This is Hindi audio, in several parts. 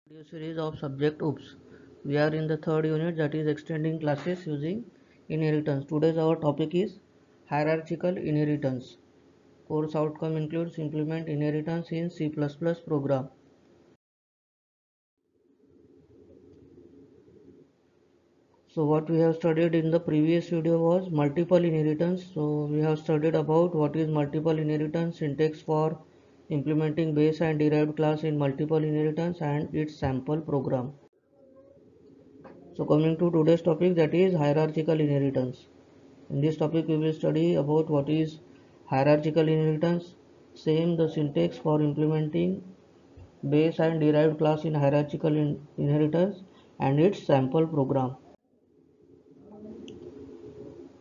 Audio series of subject OOPS. We are in the third unit, that is extending classes using inheritance. Today's our topic is hierarchical inheritance. Course outcome includes implement inheritance in C++ program. So what we have studied in the previous video was multiple inheritance. So we have studied about what is multiple inheritance, syntax for implementing base and derived class in multiple inheritance, and its sample program. So coming to today's topic, that is hierarchical inheritance. In this topic we will study about what is hierarchical inheritance, same the syntax for implementing base and derived class in hierarchical inheritance, and its sample program.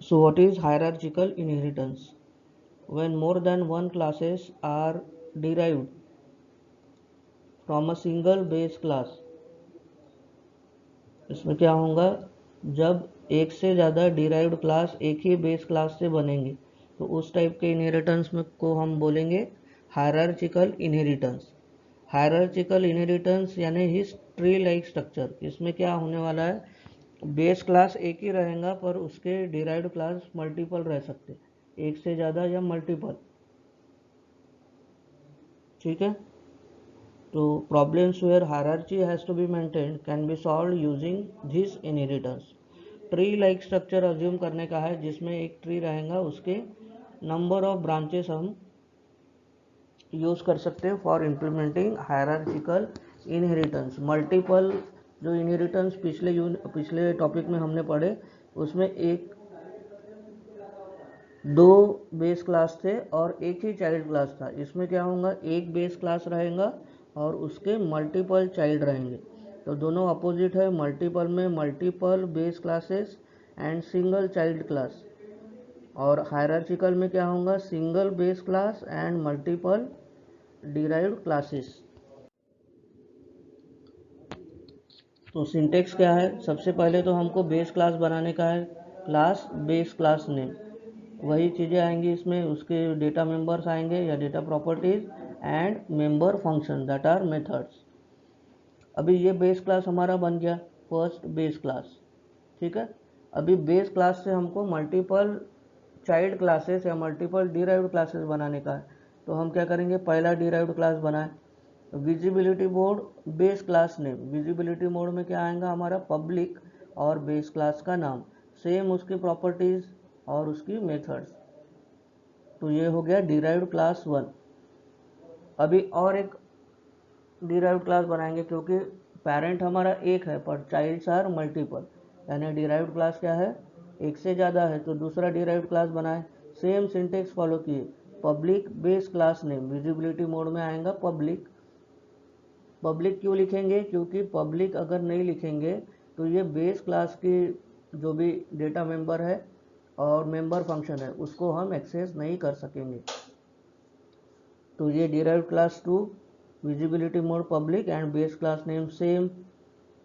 So what is hierarchical inheritance? When more than one classes are derived from a single base class, इसमें क्या होगा, जब एक से ज़्यादा डिराइव्ड क्लास एक ही बेस क्लास से बनेंगे तो उस टाइप के इनहेरिटेंस में को हम बोलेंगे हायरार्चिकल इनहेरिटेंस. हायरार्चिकल इनहेरिटेंस यानी हिस्ट्री लाइक स्ट्रक्चर. इसमें क्या होने वाला है, बेस क्लास एक ही रहेगा पर उसके डिराइव्ड क्लास मल्टीपल रह सकते, एक से ज़्यादा या मल्टीपल. ठीक है. So problems where hierarchy has to be maintained can be solved using this inheritance. Tree like structure assume करने का है जिसमें एक ट्री रहेगा, उसके नंबर ऑफ ब्रांचेस हम यूज कर सकते हैं फॉर इम्प्लीमेंटिंग हायरार्चिकल इनहेरिटेंस. मल्टीपल जो इनहेरिटेंस पिछले टॉपिक में हमने पढ़े उसमें एक दो बेस क्लास थे और एक ही चाइल्ड क्लास था. इसमें क्या होगा, एक बेस क्लास रहेगा और उसके मल्टीपल चाइल्ड रहेंगे. तो दोनों अपोजिट है. मल्टीपल में multiple base classes and single child class, और हायरार्चिकल में क्या होगा, single base class and multiple derived classes. तो सिंटेक्स क्या है, सबसे पहले तो हमको बेस क्लास बनाने का है. क्लास बेस क्लास नेम, वही चीज़ें आएंगी इसमें, उसके डेटा मेंबर्स आएंगे या data properties and member function that are methods. अभी ये बेस क्लास हमारा बन गया, फर्स्ट बेस क्लास. ठीक है. अभी बेस क्लास से हमको मल्टीपल चाइल्ड क्लासेस या मल्टीपल डिराइव्ड क्लासेस बनाने का है. तो हम क्या करेंगे, पहला डिराइव्ड क्लास बनाए, visibility mode base class name. Visibility mode में क्या आएगा, हमारा पब्लिक और बेस क्लास का नाम, सेम उसकी प्रॉपर्टीज और उसकी मेथड्स. तो ये हो गया डिराइव्ड क्लास 1. अभी और एक डिराइव्ड क्लास बनाएंगे क्योंकि पेरेंट हमारा एक है पर चाइल्ड्स आर मल्टीपल, यानी डिराइव्ड क्लास क्या है, एक से ज़्यादा है. तो दूसरा डिराइव्ड क्लास बनाए, सेम सिंटेक्स फॉलो किए, public base class name. Visibility mode में आएगा पब्लिक. पब्लिक क्यों लिखेंगे, क्योंकि पब्लिक अगर नहीं लिखेंगे तो ये बेस क्लास की जो भी डेटा मेंबर है और मेंबर फंक्शन है उसको हम एक्सेस नहीं कर सकेंगे. तो ये derived class 2, visibility mode public and base class name same,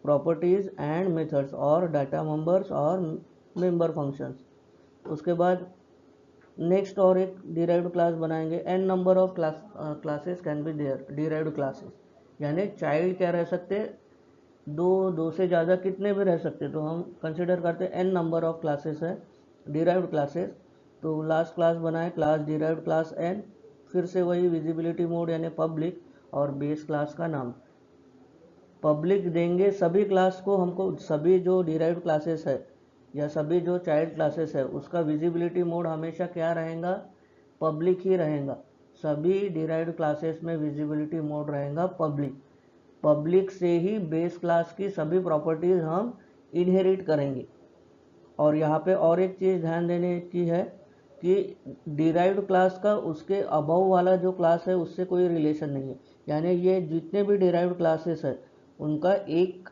properties and methods और डाटा मेंबर्स और मेंबर फंक्शंस. उसके बाद नेक्स्ट और एक डिराइव्ड क्लास बनाएंगे. N number of classes can be there, derived classes यानी चाइल्ड क्या रह सकते, दो से ज़्यादा कितने भी रह सकते. तो हम कंसिडर करते हैं एन नंबर ऑफ क्लासेस है डिराइव्ड क्लासेस. तो लास्ट क्लास बनाए क्लास डिराइव्ड क्लास एन, फिर से वही विजिबिलिटी मोड यानी पब्लिक और बेस क्लास का नाम. पब्लिक देंगे सभी क्लास को, हमको सभी जो डिराइव्ड क्लासेस है या सभी जो चाइल्ड क्लासेस है उसका विजिबिलिटी मोड हमेशा क्या रहेगा, पब्लिक ही रहेगा. सभी डिराइव्ड क्लासेस में विजिबिलिटी मोड रहेगा पब्लिक. पब्लिक से ही बेस क्लास की सभी प्रॉपर्टीज हम इनहेरिट करेंगे. और यहाँ पे और एक चीज़ ध्यान देने की है कि डिराइव्ड क्लास का उसके अबव वाला जो क्लास है उससे कोई रिलेशन नहीं है. यानी ये जितने भी डिराइव्ड क्लासेस है उनका एक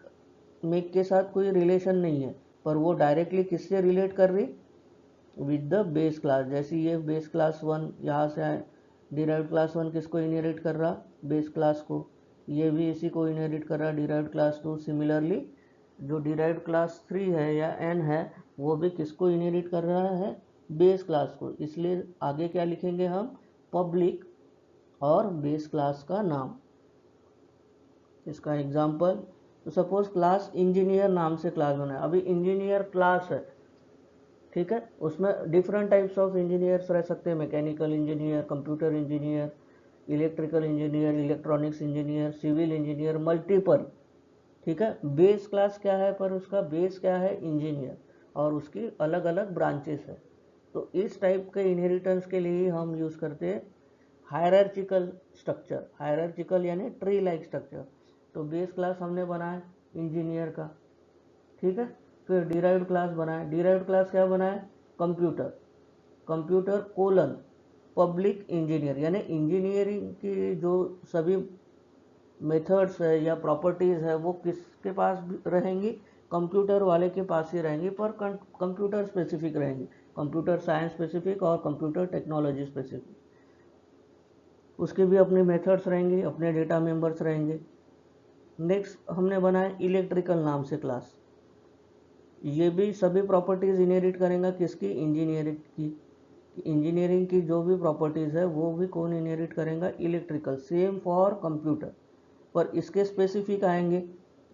मेक के साथ कोई रिलेशन नहीं है, पर वो डायरेक्टली किससे रिलेट कर रही, विद द बेस क्लास. जैसे ये बेस क्लास 1 यहाँ से आए, डिराइव्ड क्लास 1 किसको इनहेरिट कर रहा, बेस क्लास को. ये भी इसी को इनहेरिट कर रहा, डिराइव्ड क्लास 2. सिमिलरली जो डिराइव्ड क्लास 3 है या n है वो भी किसको इनहेरिट कर रहा है, बेस क्लास को. इसलिए आगे क्या लिखेंगे हम, पब्लिक और बेस क्लास का नाम. इसका एग्जाम्पल, तो सपोज क्लास इंजीनियर नाम से क्लास बनाए। अभी इंजीनियर क्लास है, ठीक है, उसमें डिफरेंट टाइप्स ऑफ इंजीनियर्स रह सकते हैं, mechanical engineer, computer engineer, electrical engineer, electronics engineer, civil engineer, multiple, ठीक है। बेस क्लास क्या है, पर उसका बेस क्या है, इंजीनियर, और उसकी अलग अलग ब्रांचेस है। तो इस टाइप के इनहेरिटेंस के लिए हम यूज़ करते हैं हायरार्चिकल स्ट्रक्चर। हायरार्चिकल यानी ट्री लाइक स्ट्रक्चर। तो बेस क्लास हमने बनाया इंजीनियर का, ठीक है। फिर डिराइव्ड क्लास बनाए। डिराइव्ड क्लास क्या बनाए, computer. Computer colon public engineer, यानी इंजीनियरिंग की जो सभी मेथड्स है या प्रॉपर्टीज़ है वो किसके पास रहेंगी, कंप्यूटर वाले के पास ही रहेंगी, पर कंप्यूटर स्पेसिफिक रहेंगी, कंप्यूटर साइंस स्पेसिफिक और कंप्यूटर टेक्नोलॉजी स्पेसिफिक। उसके भी अपने मेथड्स रहेंगे, अपने डेटा मेंबर्स रहेंगे। नेक्स्ट हमने बनाया इलेक्ट्रिकल नाम से क्लास। ये भी सभी प्रॉपर्टीज़ इनहेरिट करेंगे किसकी, इंजीनियरिंग की। इंजीनियरिंग की जो भी प्रॉपर्टीज़ है वो भी कौन इनहेरिट करेगा, इलेक्ट्रिकल। सेम फॉर कंप्यूटर, पर इसके स्पेसिफिक आएंगे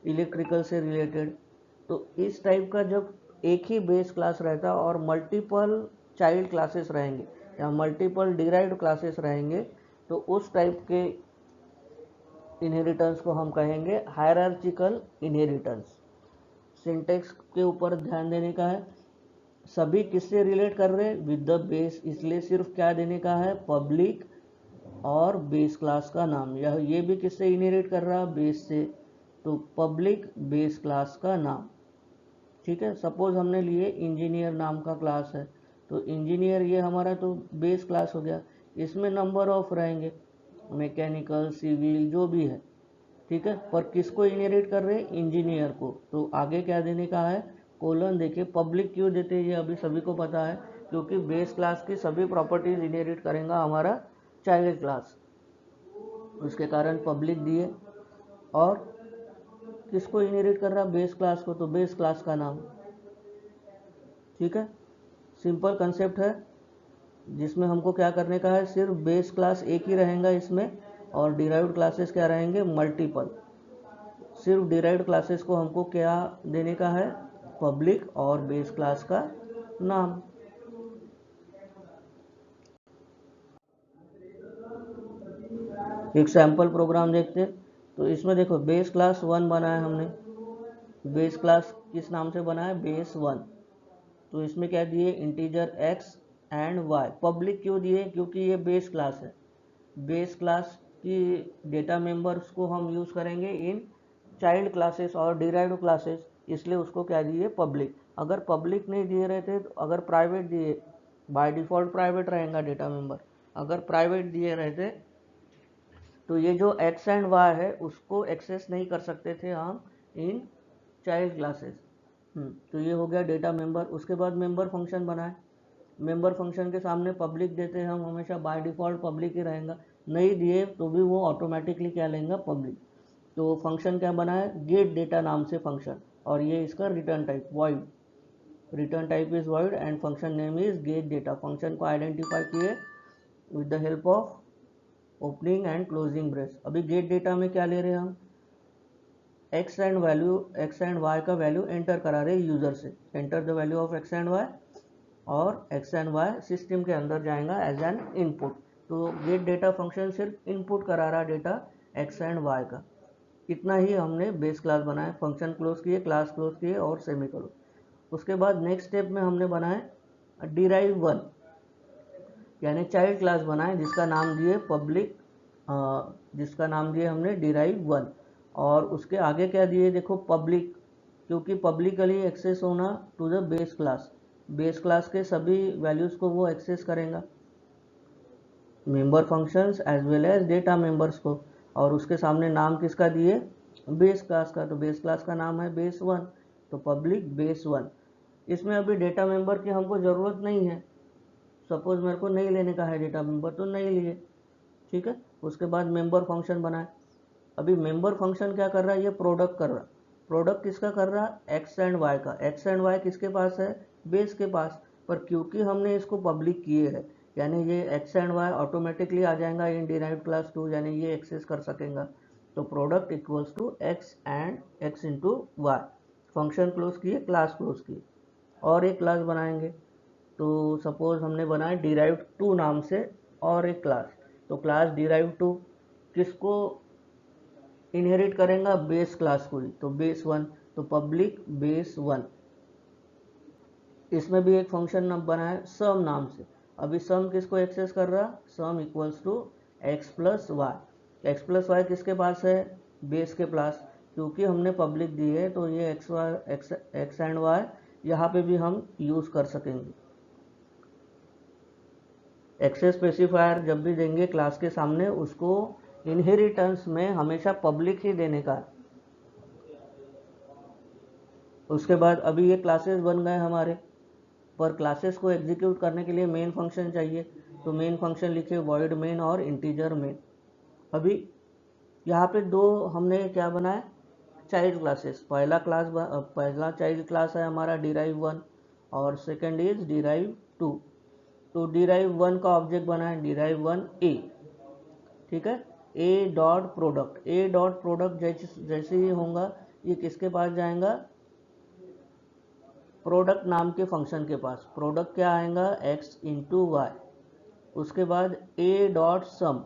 इलेक्ट्रिकल से रिलेटेड। तो इस टाइप का जब एक ही बेस क्लास रहता और मल्टीपल चाइल्ड क्लासेस रहेंगे या मल्टीपल डिराइव्ड क्लासेस रहेंगे, तो उस टाइप के इनहेरिटेंस को हम कहेंगे हायरार्चिकल इनहेरिटेंस। सिंटेक्स के ऊपर ध्यान देने का है, सभी किससे रिलेट कर रहे हैं, विद द बेस, इसलिए सिर्फ क्या देने का है, पब्लिक और बेस क्लास का नाम। यह ये भी किससे इनहेरिट कर रहा है, बेस से, तो पब्लिक बेस क्लास का नाम, ठीक है। सपोज हमने लिए इंजीनियर नाम का क्लास है, तो इंजीनियर ये हमारा तो बेस क्लास हो गया। इसमें नंबर ऑफ रहेंगे, मैकेनिकल, सिविल, जो भी है, ठीक है, पर किसको इनहेरिट कर रहे हैं, इंजीनियर को। तो आगे क्या देने का है, कोलन। देखिए पब्लिक क्यों देते हैं ये अभी सभी को पता है, क्योंकि बेस क्लास की सभी प्रॉपर्टीज इनहेरिट करेगा हमारा चाइल्ड क्लास, उसके कारण पब्लिक दिए। और किसको इनहेरिट कर रहा, बेस क्लास को, तो बेस क्लास का नाम, ठीक है। सिंपल कंसेप्ट है जिसमें हमको क्या करने का है, सिर्फ बेस क्लास एक ही रहेगा इसमें, और डिराइव्ड क्लासेस क्या रहेंगे, मल्टीपल। सिर्फ डिराइव्ड क्लासेस को हमको क्या देने का है, पब्लिक और बेस क्लास का नाम। एक सैम्पल प्रोग्राम देखते हैं। तो इसमें देखो बेस क्लास 1 बनाया हमने। बेस क्लास किस नाम से बना है, बेस 1। तो इसमें क्या दिए, integer x and y। Public क्यों दिए, क्योंकि ये बेस क्लास है। बेस क्लास की डेटा मेंबर्स को हम यूज़ करेंगे इन चाइल्ड क्लासेस और डिराइव्ड क्लासेस, इसलिए उसको क्या दिए, पब्लिक। अगर पब्लिक नहीं दिए रहते, तो अगर प्राइवेट दिए, बाय डिफ़ॉल्ट प्राइवेट रहेगा डेटा मेंबर, अगर प्राइवेट दिए रहते तो ये जो x एंड y है उसको एक्सेस नहीं कर सकते थे हम इन चाइल्ड क्लासेस। तो ये हो गया डेटा मेंबर। उसके बाद मेंबर फंक्शन बनाए। मेंबर फंक्शन के सामने पब्लिक देते हैं हम, हमेशा बाय डिफ़ॉल्ट पब्लिक ही रहेगा, नहीं दिए तो भी वो ऑटोमेटिकली क्या लेंगे, पब्लिक। तो फंक्शन क्या बना है, गेट डेटा नाम से फंक्शन, और ये इसका return type void, return type is void and function name is get data. Function को आइडेंटिफाई किए with the help of opening and closing brace. अभी गेट डेटा में क्या ले रहे हैं हम, एक्स एंड वाई का वैल्यू एंटर करा रहे यूज़र से, enter the value of x and y, और एक्स एंड वाई सिस्टम के अंदर जाएगा एज एन इनपुट। तो गेट डेटा फंक्शन सिर्फ इनपुट करा रहा डेटा एक्स एंड वाई का। इतना ही हमने बेस क्लास बनाए, फंक्शन क्लोज किए, क्लास क्लोज किए और सेमी क्लोज। उसके बाद नेक्स्ट स्टेप में हमने बनाए डिराइव 1, यानी चाइल्ड क्लास बनाए जिसका नाम दिए पब्लिक, जिसका नाम दिए हमने डिराइव 1। और उसके आगे क्या दिए, देखो पब्लिक, क्योंकि पब्लिकली एक्सेस होना to the base class, base class के सभी वैल्यूज़ को वो एक्सेस करेगा, member functions as well as data members को। और उसके सामने नाम किसका दिए, बेस क्लास का, तो बेस क्लास का नाम है बेस 1, तो पब्लिक बेस 1। इसमें अभी डेटा मेंबर की हमको ज़रूरत नहीं है, सपोज मेरे को नहीं लेने का है डेटा मेंबर तो नहीं लिए, ठीक है। उसके बाद मेंबर फंक्शन बनाए। अभी मेंबर फंक्शन क्या कर रहा है, ये प्रोडक्ट कर रहा है। प्रोडक्ट किसका कर रहा है, एक्स एंड वाई का। एक्स एंड वाई किसके पास है, बेस के पास, पर क्योंकि हमने इसको पब्लिक किए है, यानी ये एक्स एंड वाई ऑटोमेटिकली आ जाएगा इन डिराइव्ड क्लास 2, यानी ये एक्सेस कर सकेगा। तो product equals to x and x into y. Function close किए, क्लास क्लोज किए, और एक क्लास बनाएंगे। तो सपोज हमने बनाया डिराइव टू नाम से और एक क्लास, तो क्लास डिराइव टू किसको इनहेरिट करेगा? बेस क्लास को ही, तो बेस वन, तो पब्लिक बेस वन। इसमें भी एक फंक्शन बना है सम नाम से। अभी सम किसको एक्सेस कर रहा? Sum equals to x plus y. X plus y किसके पास है? बेस के पास। क्योंकि हमने पब्लिक दी है तो ये x y x and y यहाँ पे भी हम यूज़ कर सकेंगे। एक्सेस स्पेसिफायर जब भी देंगे क्लास के सामने, उसको इनहेरिटेंस में हमेशा पब्लिक ही देने का है। उसके बाद अभी ये क्लासेस बन गए हमारे, पर क्लासेस को एग्जीक्यूट करने के लिए मेन फंक्शन चाहिए। तो मेन फंक्शन लिखे वॉइड मेन और इंटीजर मेन। अभी यहाँ पे दो हमने क्या बनाया? Child classes. पहला चाइल्ड क्लास है हमारा डिराइव वन और सेकंड इज डिराइव टू। तो डिराइव वन का ऑब्जेक्ट बना है डिराइव वन ए, ठीक है। ए डॉट प्रोडक्ट, ए डॉट प्रोडक्ट जैसे ही होगा ये किसके पास जाएगा? प्रोडक्ट नाम के फंक्शन के पास। प्रोडक्ट क्या आएगा? X into y. उसके बाद ए डॉट सम,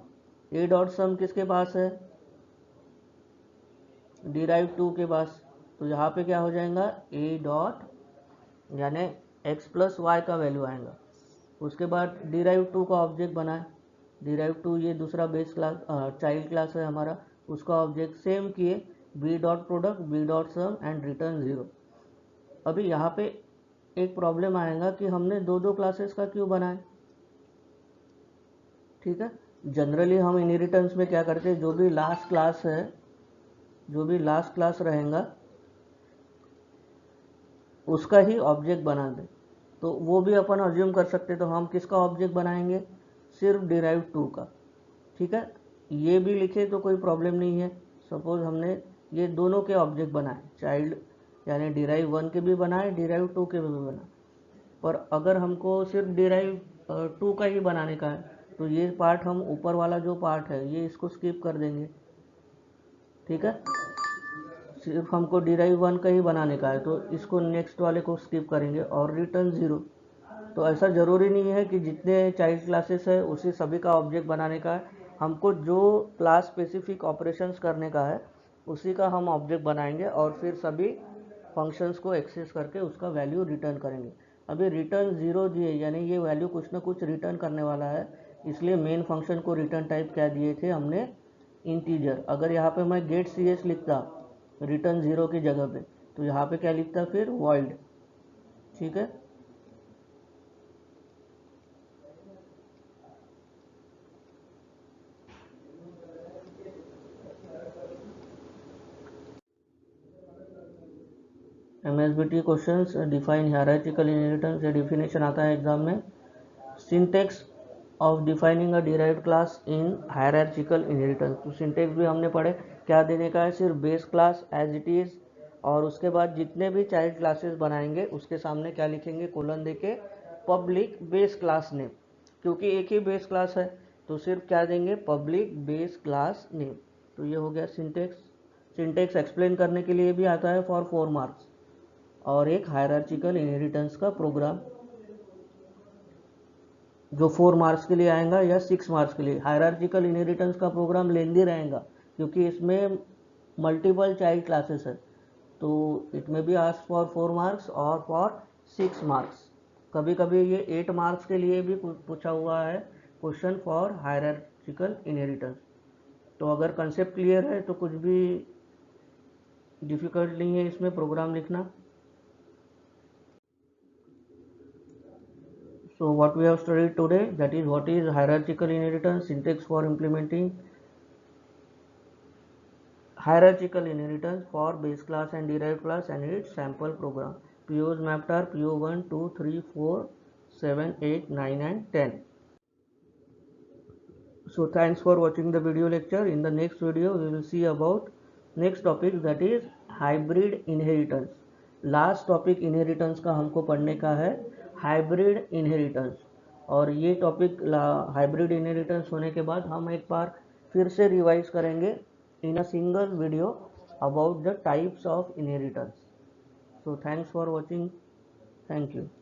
ए डॉट सम किसके पास है? डिराइव टू के पास। तो यहाँ पे क्या हो जाएगा? ए डॉट यानी एक्स प्लस वाई का वैल्यू आएगा। उसके बाद डिराइव टू का ऑब्जेक्ट बनाए। डिराइव टू ये दूसरा बेस क्लास चाइल्ड क्लास है हमारा, उसका ऑब्जेक्ट सेम किए b dot product b dot sum and return 0। अभी यहाँ पे एक प्रॉब्लम आएगा कि हमने दो दो क्लासेस का क्यों बनाए, ठीक है। जनरली हम इनहेरिटेंस में क्या करते हैं, जो भी लास्ट क्लास है, जो भी लास्ट क्लास रहेगा उसका ही ऑब्जेक्ट बना दे। तो वो भी अपन अज्यूम कर सकते, तो हम किसका ऑब्जेक्ट बनाएंगे? सिर्फ डिराइव टू का, ठीक है। ये भी लिखे तो कोई प्रॉब्लम नहीं है। सपोज हमने ये दोनों के ऑब्जेक्ट बनाए, चाइल्ड यानी डिराइव वन के भी बनाए, डिराइव टू के भी बनाए। पर अगर हमको सिर्फ डिराइव टू का ही बनाने का है तो ये पार्ट हम ऊपर वाला जो पार्ट है ये इसको स्किप कर देंगे, ठीक है। सिर्फ हमको डिराइव वन का ही बनाने का है तो इसको नेक्स्ट वाले को स्किप करेंगे और रिटर्न 0। तो ऐसा ज़रूरी नहीं है कि जितने चाइल्ड क्लासेस है उसी सभी का ऑब्जेक्ट बनाने का है। हमको जो क्लास स्पेसिफिक ऑपरेशंस करने का है उसी का हम ऑब्जेक्ट बनाएंगे और फिर सभी फंक्शंस को एक्सेस करके उसका वैल्यू रिटर्न करेंगे। अभी रिटर्न 0 दिए यानी ये वैल्यू कुछ ना कुछ रिटर्न करने वाला है, इसलिए मेन फंक्शन को रिटर्न टाइप क्या दिए थे हमने? इंटीजर। अगर यहाँ पे मैं गेट सी एस लिखता रिटर्न 0 की जगह पे, तो यहाँ पे क्या लिखता फिर? वॉइड, ठीक है। MSBT questions define hierarchical inheritance, ये डिफिनेशन आता है एग्जाम में। Syntax of defining a derived class in hierarchical inheritance, तो सिंटेक्स भी हमने पढ़े। क्या देने का है? सिर्फ base class as it is, और उसके बाद जितने भी चाइल्ड क्लासेस बनाएंगे उसके सामने क्या लिखेंगे? कोलन देके पब्लिक बेस क्लास नेम, क्योंकि एक ही बेस क्लास है तो सिर्फ क्या देंगे? Public base class name. तो ये हो गया सिंटेक्स। सिंटेक्स एक्सप्लेन करने के लिए भी आता है फॉर 4 मार्क्स, और एक हायरार्चिकल इनहेरिटेंस का प्रोग्राम जो 4 मार्क्स के लिए आएगा या 6 मार्क्स के लिए। हायरार्चिकल इनहेरिटेंस का प्रोग्राम लेंदी रहेगा क्योंकि इसमें मल्टीपल चाइल्ड क्लासेस है, तो इट में बी आस्क फॉर 4 मार्क्स और फॉर 6 मार्क्स। कभी कभी ये 8 मार्क्स के लिए भी पूछा हुआ है क्वेश्चन फॉर हायरार्चिकल इनहेरिटेंस। तो अगर कंसेप्ट क्लियर है तो कुछ भी डिफ़िकल्ट नहीं है इसमें प्रोग्राम लिखना। So what we have studied today, that is what is hierarchical inheritance, syntax for implementing hierarchical inheritance for base class and derived class and its sample program. POs mapped are PO 1, 2, 3, 4, 7, 8, 9 and 10. So thanks for watching the video lecture. In the next video we will see about next topic, that is hybrid inheritance. Last topic inheritance का हमको पढ़ने का है हाइब्रिड इनहेरिटेंस, और ये टॉपिक हाइब्रिड इनहेरिटेंस होने के बाद हम एक बार फिर से रिवाइज करेंगे in a single video about the types of inheritance. So thanks for watching. Thank you.